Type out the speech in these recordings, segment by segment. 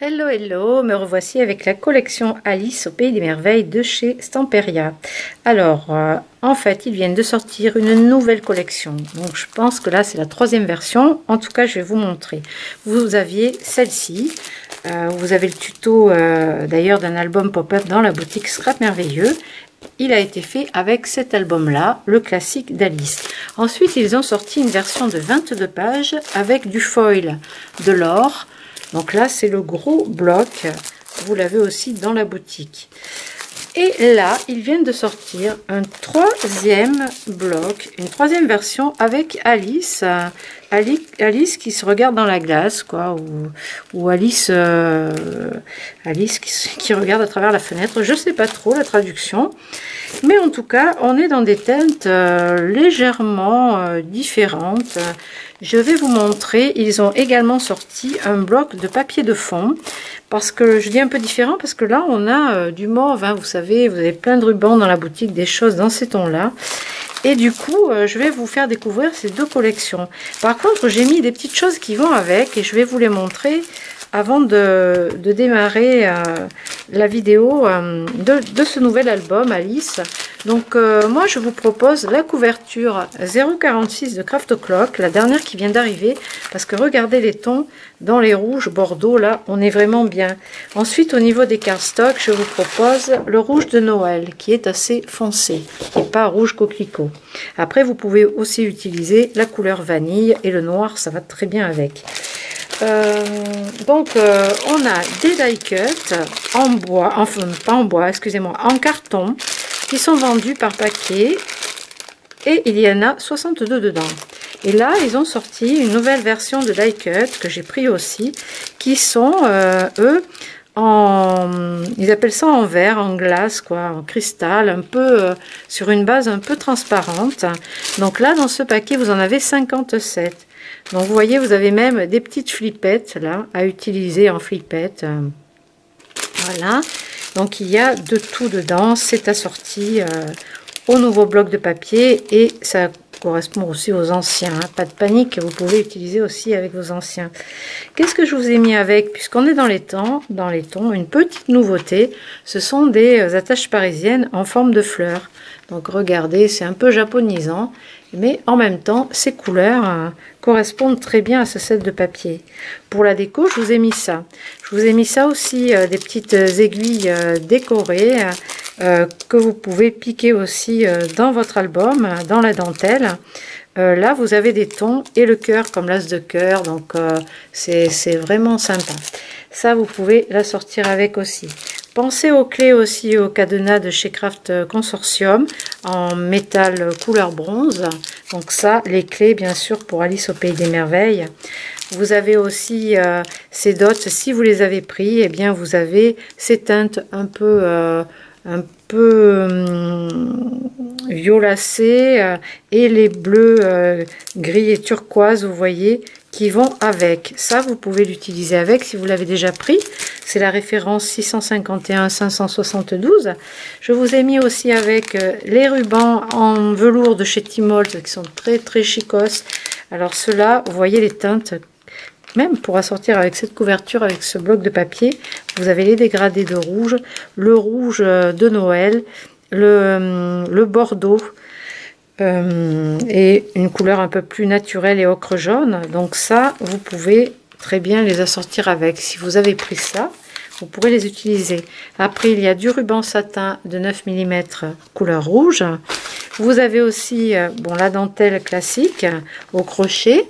Hello, hello, me revoici avec la collection Alice au Pays des Merveilles de chez Stamperia. Alors, en fait, ils viennent de sortir une nouvelle collection. Donc, je pense que là, c'est la troisième version. En tout cas, je vais vous montrer. Vous aviez celle-ci. Vous avez le tuto, d'ailleurs, d'un album pop-up dans la boutique Scrap Merveilleux. Il a été fait avec cet album-là, le classique d'Alice. Ensuite, ils ont sorti une version de 22 pages avec du foil, de l'or. Donc là, c'est le gros bloc. Vous l'avez aussi dans la boutique. Et là, ils viennent de sortir un troisième bloc, une troisième version avec Alice. Alice qui se regarde dans la glace, quoi, ou Alice, Alice qui regarde à travers la fenêtre. Je ne sais pas trop la traduction. Mais en tout cas, on est dans des teintes légèrement différentes. Je vais vous montrer, ils ont également sorti un bloc de papier de fond. Parce que je dis un peu différent, parce que là, on a du mauve. Hein, vous savez, vous avez plein de rubans dans la boutique, des choses dans ces tons-là. Et du coup, je vais vous faire découvrir ces deux collections. Par contre, j'ai mis des petites choses qui vont avec et je vais vous les montrer avant de démarrer la vidéo de ce nouvel album Alice. Donc moi je vous propose la couverture 046 de Craft O'Clock, la dernière qui vient d'arriver, parce que regardez les tons dans les rouges bordeaux, là on est vraiment bien. Ensuite au niveau des cardstock, je vous propose le rouge de Noël qui est assez foncé, qui n'est pas rouge coquelicot. Après vous pouvez aussi utiliser la couleur vanille et le noir, ça va très bien avec. Donc on a des die cuts en bois, enfin pas en bois, excusez-moi, en carton, qui sont vendus par paquet, et il y en a 62 dedans. Et là ils ont sorti une nouvelle version de die cut que j'ai pris aussi, qui sont eux ils appellent ça en verre, en glace, quoi, en cristal, un peu sur une base un peu transparente. Donc là dans ce paquet vous en avez 57. Donc vous voyez, vous avez même des petites flippettes là à utiliser en flippette. Voilà. Donc il y a de tout dedans. C'est assorti au nouveau bloc de papier et ça correspond aussi aux anciens. Hein. Pas de panique, vous pouvez utiliser aussi avec vos anciens. Qu'est-ce que je vous ai mis avec? Puisqu'on est dans les tons, une petite nouveauté. Ce sont des attaches parisiennes en forme de fleurs. Donc regardez, c'est un peu japonisant. Mais en même temps, ces couleurs correspondent très bien à ce set de papier. Pour la déco, je vous ai mis ça. Je vous ai mis ça aussi, des petites aiguilles décorées que vous pouvez piquer aussi dans votre album, dans la dentelle. Là, vous avez des tons et le cœur comme l'as de cœur, donc c'est vraiment sympa. Ça, vous pouvez la sortir avec aussi. Pensez aux clés aussi, au cadenas de chez Craft Consortium en métal couleur bronze. Donc ça, les clés bien sûr pour Alice au Pays des Merveilles. Vous avez aussi ces dots, si vous les avez pris, eh bien vous avez ces teintes un peu violacées et les bleus gris et turquoise, vous voyez, qui vont avec. Ça, vous pouvez l'utiliser avec si vous l'avez déjà pris. C'est la référence 651-572. Je vous ai mis aussi avec les rubans en velours de chez Timold qui sont très très chicos. Alors ceux-là, vous voyez les teintes, même pour assortir avec cette couverture, avec ce bloc de papier, vous avez les dégradés de rouge, le rouge de Noël, le bordeaux, et une couleur un peu plus naturelle et ocre jaune. Donc ça, vous pouvez très bien les assortir avec. Si vous avez pris ça, vous pourrez les utiliser. Après, il y a du ruban satin de 9 mm couleur rouge. Vous avez aussi bon, la dentelle classique au crochet.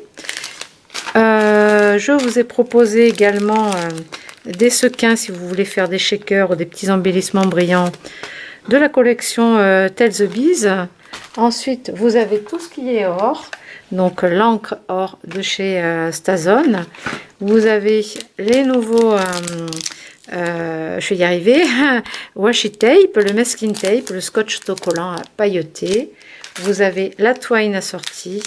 Je vous ai proposé également des sequins si vous voulez faire des shakers ou des petits embellissements brillants de la collection Tell the Bees. Ensuite, vous avez tout ce qui est or, donc l'encre or de chez Stazone. Vous avez les nouveaux, je vais y arriver, washi tape, le masking tape, le scotch autocollant à pailleter. Vous avez la twine assortie.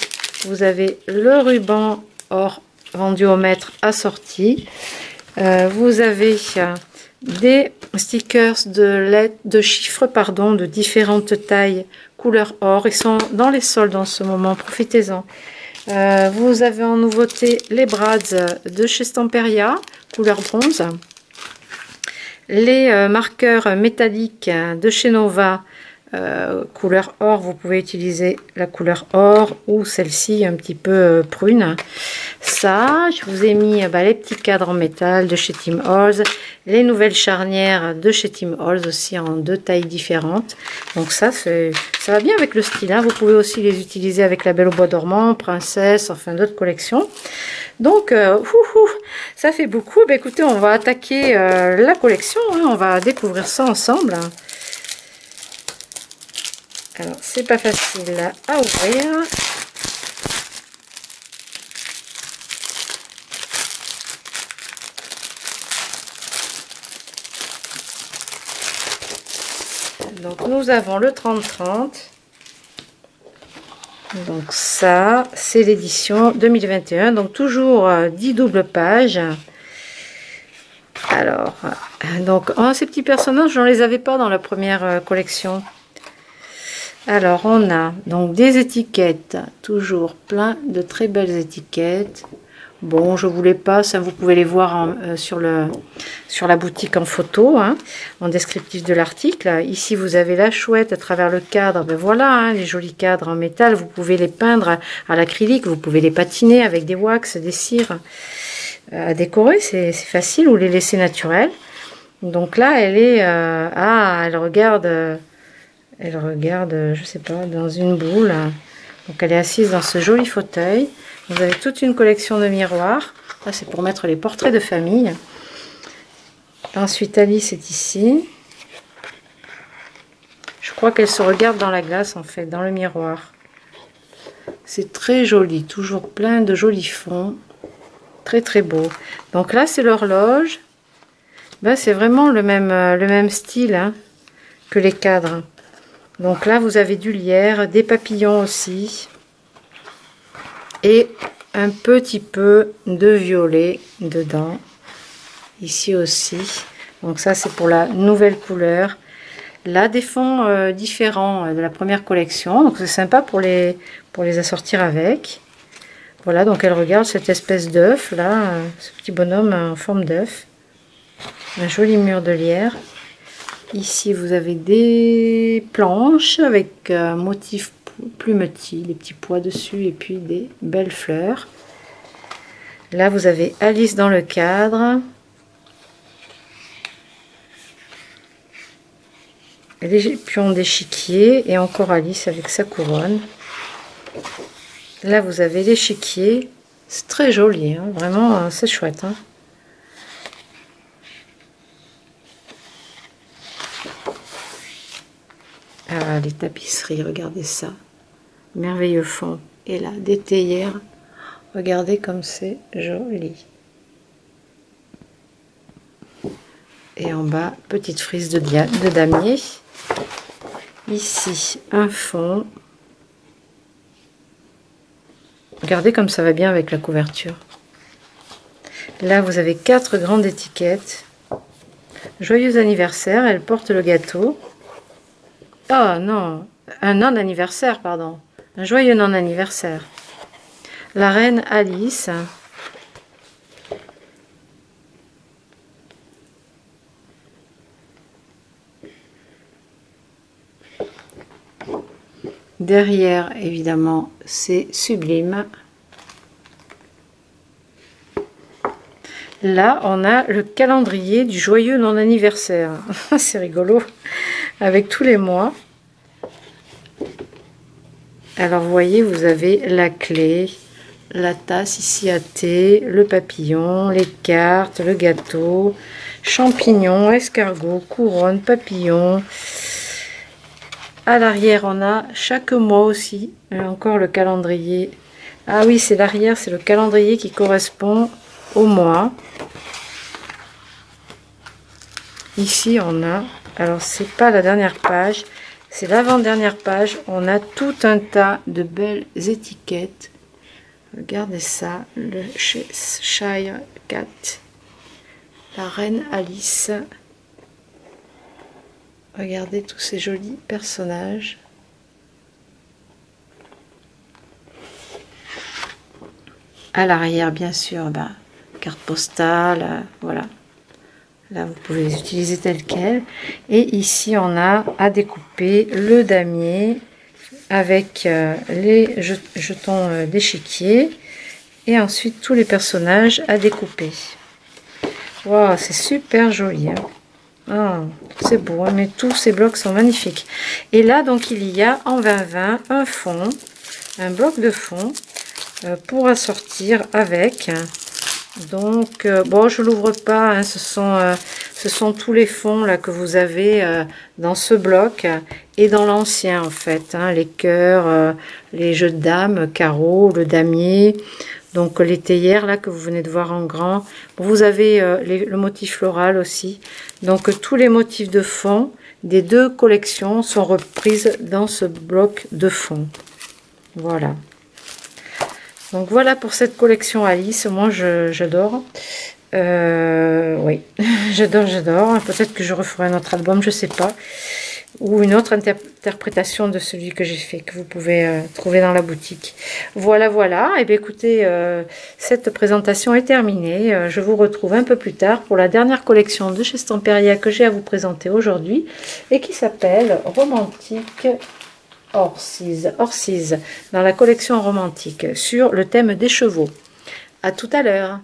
Vous avez le ruban or vendu au mètre assorti. Vous avez des stickers de chiffres pardon, de différentes tailles couleur or. Ils sont dans les soldes en ce moment, profitez-en. Vous avez en nouveauté les brads de chez Stamperia, couleur bronze. Les marqueurs métalliques de chez Nova, couleur or, vous pouvez utiliser la couleur or ou celle-ci un petit peu prune. Ça, je vous ai mis les petits cadres en métal de chez Tim Holtz, les nouvelles charnières de chez Tim Holtz aussi en 2 tailles différentes. Donc ça va bien avec le style, hein. Vous pouvez aussi les utiliser avec la Belle au bois dormant, Princesse, enfin d'autres collections. Donc ça fait beaucoup. Écoutez, on va attaquer la collection, hein. On va découvrir ça ensemble. Alors, c'est pas facile à ouvrir. Donc, nous avons le 30-30. Donc, ça, c'est l'édition 2021. Donc, toujours 10 doubles pages. Alors, donc, ces petits personnages, je ne les avais pas dans la première collection. Alors, on a donc des étiquettes, toujours plein de très belles étiquettes. Bon, je voulais pas, ça vous pouvez les voir sur la boutique en photo, hein, en descriptif de l'article. Ici, vous avez la chouette à travers le cadre. Ben voilà, hein, les jolis cadres en métal. Vous pouvez les peindre à l'acrylique, vous pouvez les patiner avec des wax, des cires à décorer. C'est facile, ou les laisser naturels. Donc là, elle est, elle regarde. Elle regarde, je sais pas, dans une boule. Donc elle est assise dans ce joli fauteuil. Vous avez toute une collection de miroirs. Là, c'est pour mettre les portraits de famille. Ensuite, Alice est ici. Je crois qu'elle se regarde dans la glace, en fait, dans le miroir. C'est très joli. Toujours plein de jolis fonds. Très, très beau. Donc là, c'est l'horloge. Ben, c'est vraiment le même style, hein, que les cadres. Donc là, vous avez du lierre, des papillons aussi. Et un petit peu de violet dedans. Ici aussi. Donc ça, c'est pour la nouvelle couleur. Là, des fonds différents de la première collection. Donc c'est sympa pour les assortir avec. Voilà, donc elle regarde cette espèce d'œuf là. Ce petit bonhomme en forme d'œuf. Un joli mur de lierre. Ici, vous avez des planches avec motif plumetis, des petits pois dessus et puis des belles fleurs. Là, vous avez Alice dans le cadre. Les pions d'échiquier et encore Alice avec sa couronne. Là, vous avez l'échiquier. C'est très joli, hein, vraiment, c'est chouette, hein. Ah, les tapisseries, regardez ça. Merveilleux fond. Et là, des théières. Regardez comme c'est joli. Et en bas, petite frise de damier. Ici, un fond. Regardez comme ça va bien avec la couverture. Là, vous avez 4 grandes étiquettes. Joyeux anniversaire, elle porte le gâteau. Oh non, un non-anniversaire, pardon. Un joyeux non-anniversaire. La reine Alice. Derrière, évidemment, c'est sublime. Là, on a le calendrier du joyeux non-anniversaire. C'est rigolo, avec tous les mois. Alors, vous voyez, vous avez la clé, la tasse ici à thé, le papillon, les cartes, le gâteau, champignons, escargot, couronne, papillon. À l'arrière, on a chaque mois aussi, encore le calendrier. Ah oui, c'est l'arrière, c'est le calendrier qui correspond au mois. Ici, on a, alors c'est pas la dernière page, c'est l'avant-dernière page. On a tout un tas de belles étiquettes. Regardez ça, le Cheshire Cat, la reine Alice. Regardez tous ces jolis personnages. À l'arrière, bien sûr, carte postale, voilà. Là, vous pouvez les utiliser tels quels. Et ici, on a à découper le damier avec les jetons d'échiquier. Et ensuite, tous les personnages à découper. Waouh, c'est super joli. Hein. Oh, c'est beau, hein, mais tous ces blocs sont magnifiques. Et là, donc, il y a en 20-20 un fond, un bloc de fond pour assortir avec. Donc, bon, je l'ouvre pas, hein, ce sont tous les fonds là que vous avez dans ce bloc et dans l'ancien en fait, hein, les cœurs, les jeux de dames, carreaux, le damier, donc les théières là que vous venez de voir en grand. Vous avez le motif floral aussi, donc tous les motifs de fond des deux collections sont reprises dans ce bloc de fond. Voilà. Donc voilà pour cette collection Alice, moi j'adore. Oui, j'adore. Peut-être que je referai un autre album, je sais pas. Ou une autre interprétation de celui que j'ai fait, que vous pouvez trouver dans la boutique. Voilà. Et bien écoutez, cette présentation est terminée. Je vous retrouve un peu plus tard pour la dernière collection de chez Stamperia que j'ai à vous présenter aujourd'hui et qui s'appelle Romantique Horses, dans la collection romantique, sur le thème des chevaux. À tout à l'heure.